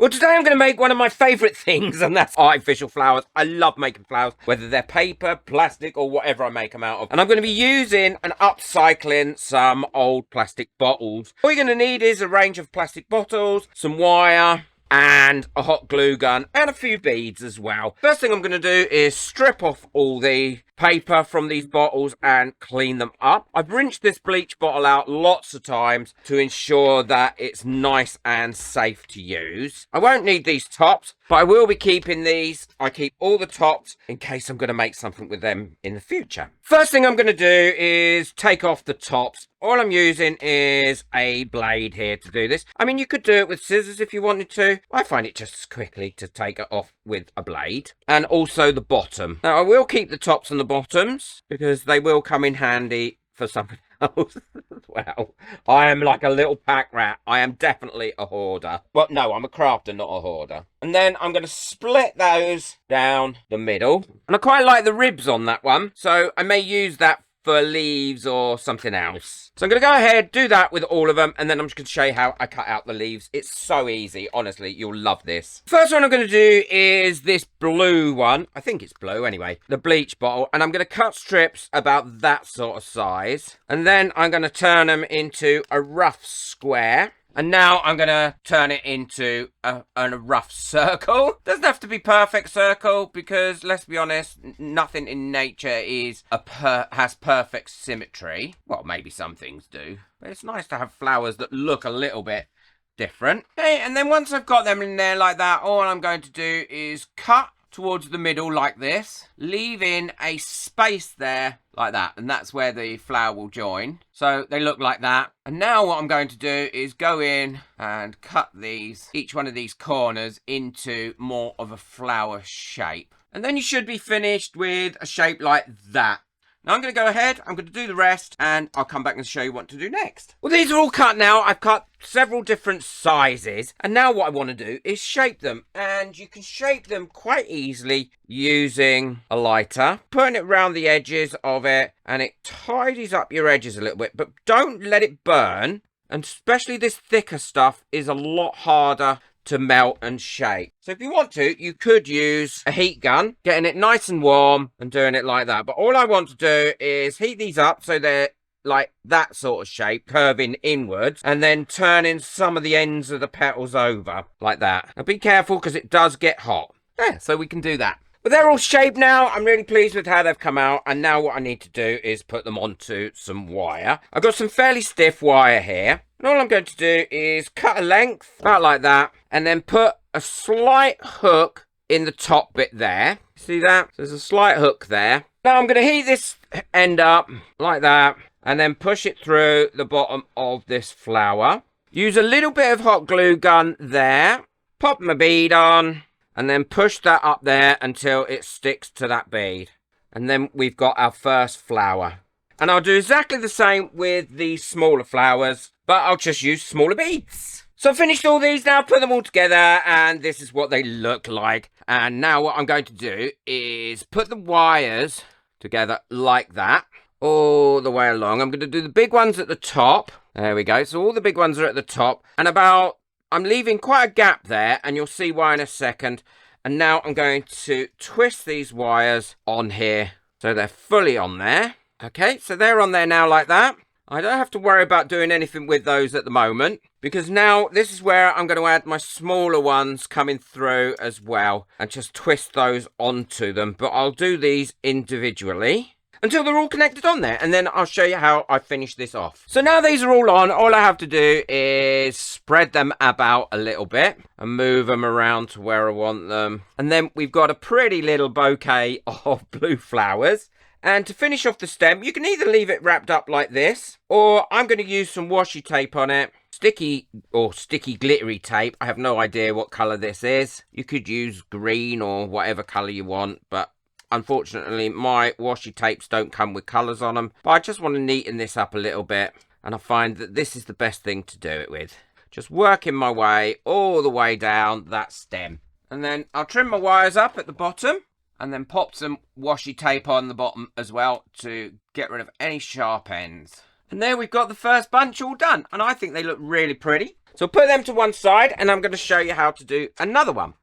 Well, today I'm going to make one of my favourite things, and that's artificial flowers. I love making flowers, whether they're paper, plastic, or whatever I make them out of. And I'm going to be using and upcycling some old plastic bottles. All you're going to need is a range of plastic bottles, some wire, and a hot glue gun, and a few beads as well. First thing I'm going to do is strip off all the paper from these bottles and clean them up. I've rinsed this bleach bottle out lots of times to ensure that it's nice and safe to use. I won't need these tops, but I will be keeping these. I keep all the tops in case I'm going to make something with them in the future. First thing I'm going to do is take off the tops. All I'm using is a blade here to do this. I mean, you could do it with scissors if you wanted to. I find it just as quickly to take it off with a blade. And also the bottom. Now, I will keep the tops and the bottoms because they will come in handy for something else as well. I am like a little pack rat. I am definitely a hoarder. Well, no, I'm a crafter, not a hoarder. And then I'm going to split those down the middle. And I quite like the ribs on that one, so I may use that for leaves or something else. So I'm going to go ahead, do that with all of them, and then I'm just going to show you how I cut out the leaves. It's so easy. Honestly, you'll love this. First one I'm going to do is this blue one. I think it's blue anyway. The bleach bottle. And I'm going to cut strips about that sort of size. And then I'm going to turn them into a rough square. And now I'm going to turn it into a rough circle. Doesn't have to be perfect circle because, let's be honest, nothing in nature has perfect symmetry. Well, maybe some things do. But it's nice to have flowers that look a little bit different. Okay, and then once I've got them in there like that, all I'm going to do is cut towards the middle like this, leaving a space there like that, and that's where the flower will join. So they look like that. And now what I'm going to do is go in and cut each one of these corners into more of a flower shape. And then you should be finished with a shape like that. Now I'm going to go ahead, I'm going to do the rest, and I'll come back and show you what to do next. Well, these are all cut now. I've cut several different sizes, and now what I want to do is shape them. And you can shape them quite easily using a lighter, putting it around the edges of it, and it tidies up your edges a little bit, but don't let it burn. And especially this thicker stuff is a lot harder to melt and shape. So if you want to, you could use a heat gun, getting it nice and warm and doing it like that. But all I want to do is heat these up so they're like that sort of shape, curving inwards, and then turning some of the ends of the petals over like that. Now be careful because it does get hot. There, so we can do that. But they're all shaped now. I'm really pleased with how they've come out. And now what I need to do is put them onto some wire. I've got some fairly stiff wire here. And all I'm going to do is cut a length, about like that, and then put a slight hook in the top bit there. See that? There's a slight hook there. Now I'm going to heat this end up like that, and then push it through the bottom of this flower. Use a little bit of hot glue gun there. Pop my bead on, and then push that up there until it sticks to that bead. And then we've got our first flower. And I'll do exactly the same with the smaller flowers, but I'll just use smaller beads. So I've finished all these now, put them all together, and this is what they look like. And now what I'm going to do is put the wires together like that, all the way along. I'm going to do the big ones at the top. There we go. So all the big ones are at the top. And I'm leaving quite a gap there, and you'll see why in a second. And now I'm going to twist these wires on here so they're fully on there. Okay, so they're on there now like that. I don't have to worry about doing anything with those at the moment, because now this is where I'm going to add my smaller ones coming through as well and just twist those onto them. But I'll do these individually until they're all connected on there, and then I'll show you how I finish this off. So now these are all on, all I have to do is spread them about a little bit and move them around to where I want them. And then we've got a pretty little bouquet of blue flowers. And to finish off the stem, you can either leave it wrapped up like this, or I'm going to use some washi tape on it. Sticky glittery tape. I have no idea what colour this is. You could use green or whatever colour you want, but unfortunately my washi tapes don't come with colours on them. But I just want to neaten this up a little bit, and I find that this is the best thing to do it with. Just working my way all the way down that stem. And then I'll trim my wires up at the bottom, and then pop some washi tape on the bottom as well to get rid of any sharp ends. And there we've got the first bunch all done, and I think they look really pretty. So put them to one side, and I'm going to show you how to do another one.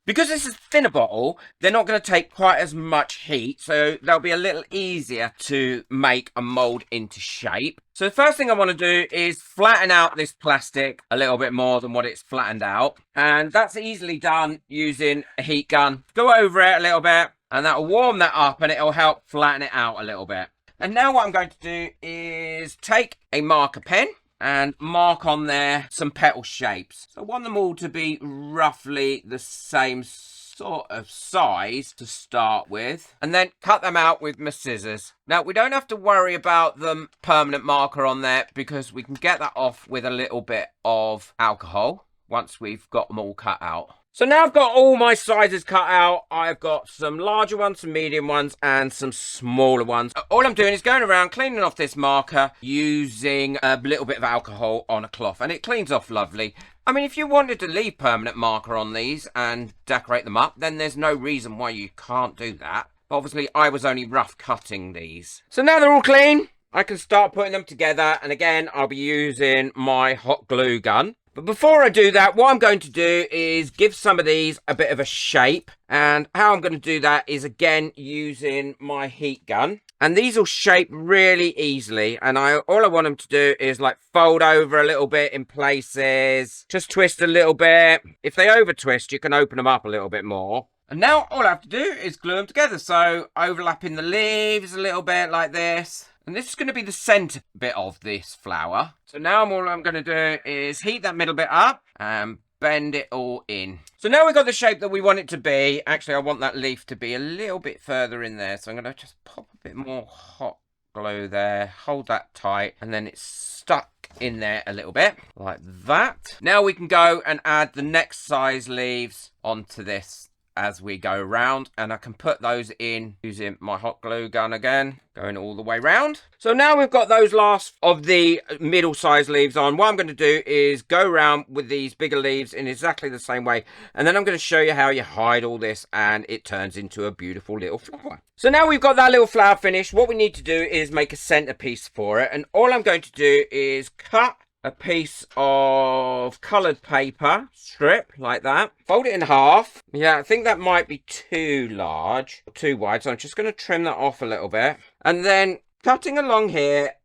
Because this is a thinner bottle, they're not going to take quite as much heat, so they'll be a little easier to make a mold into shape. So the first thing I want to do is flatten out this plastic a little bit more than what it's flattened out. And that's easily done using a heat gun. Go over it a little bit, and that'll warm that up, and it'll help flatten it out a little bit. And now what I'm going to do is take a marker pen and mark on there some petal shapes. So I want them all to be roughly the same sort of size to start with, and then cut them out with my scissors. Now we don't have to worry about them permanent marker on there, because we can get that off with a little bit of alcohol once we've got them all cut out. So now I've got all my sizes cut out. I've got some larger ones, some medium ones, and some smaller ones. All I'm doing is going around cleaning off this marker using a little bit of alcohol on a cloth, and it cleans off lovely. I mean, if you wanted to leave permanent marker on these and decorate them up, then there's no reason why you can't do that. Obviously, I was only rough cutting these. So now they're all clean, I can start putting them together, and again, I'll be using my hot glue gun. But before I do that, what I'm going to do is give some of these a bit of a shape. And how I'm going to do that is, again, using my heat gun. And these will shape really easily. And all I want them to do is like fold over a little bit in places. Just twist a little bit. If they over twist, you can open them up a little bit more. And now all I have to do is glue them together. So overlapping the leaves a little bit like this. And this is going to be the centre bit of this flower. So now all I'm going to do is heat that middle bit up and bend it all in. So now we've got the shape that we want it to be. Actually, I want that leaf to be a little bit further in there. So I'm going to just pop a bit more hot glue there. Hold that tight. And then it's stuck in there a little bit like that. Now we can go and add the next size leaves onto this as we go around, and I can put those in using my hot glue gun again, going all the way round. So now we've got those last of the middle size leaves on. What I'm going to do is go around with these bigger leaves in exactly the same way, and then I'm going to show you how you hide all this and it turns into a beautiful little flower. So now we've got that little flower finished, what we need to do is make a centerpiece for it, and all I'm going to do is cut a piece of coloured paper strip like that, fold it in half. Yeah, I think that might be too large, too wide, so I'm just going to trim that off a little bit, and then cutting along here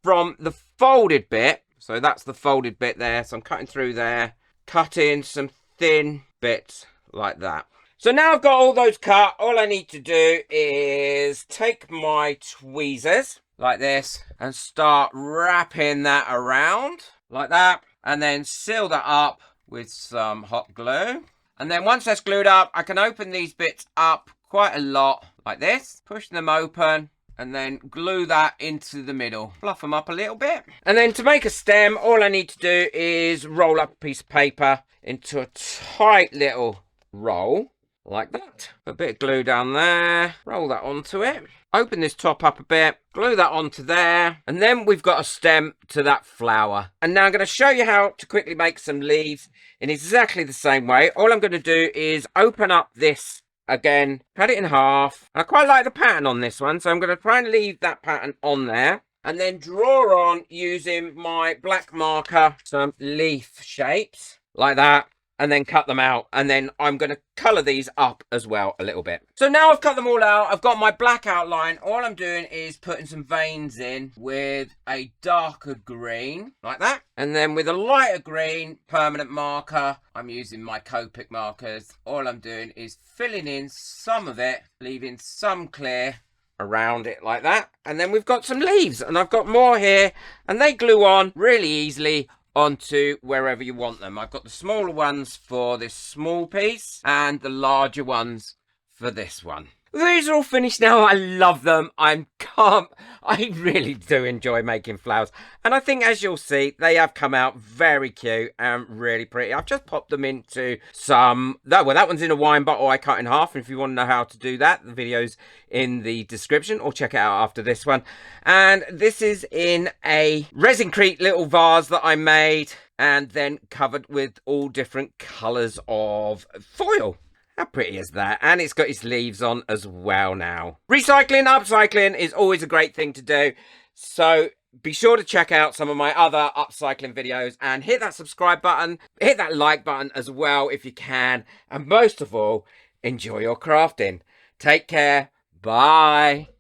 from the folded bit. So that's the folded bit there, so I'm cutting through there, cutting some thin bits like that. So now I've got all those cut, all I need to do is take my tweezers like this and start wrapping that around like that, and then seal that up with some hot glue. And then once that's glued up, I can open these bits up quite a lot like this, push them open, and then glue that into the middle, fluff them up a little bit. And then to make a stem, all I need to do is roll up a piece of paper into a tight little roll like that. A bit of glue down there, roll that onto it, open this top up a bit, glue that onto there, and then we've got a stem to that flower. And now I'm going to show you how to quickly make some leaves in exactly the same way. All I'm going to do is open up this again, cut it in half. I quite like the pattern on this one, so I'm going to try and leave that pattern on there, and then draw on using my black marker some leaf shapes like that, and then cut them out, and then I'm going to colour these up as well a little bit. So now I've cut them all out, I've got my black outline. All I'm doing is putting some veins in with a darker green like that, and then with a lighter green permanent marker, I'm using my Copic markers. All I'm doing is filling in some of it, leaving some clear around it like that, and then we've got some leaves, and I've got more here, and they glue on really easily onto wherever you want them. I've got the smaller ones for this small piece and the larger ones for this one. These are all finished now. I love them. I really do enjoy making flowers. And I think, as you'll see, they have come out very cute and really pretty. I've just popped them into some... Well, that one's in a wine bottle I cut in half. And if you want to know how to do that, the video's in the description, or check it out after this one. And this is in a resin-crete little vase that I made and then covered with all different colours of foil. How pretty is that? And it's got its leaves on as well now. Recycling, upcycling is always a great thing to do. So Be sure to check out some of my other upcycling videos and hit that subscribe button, hit that like button as well if you can. And most of all, enjoy your crafting. Take care. Bye.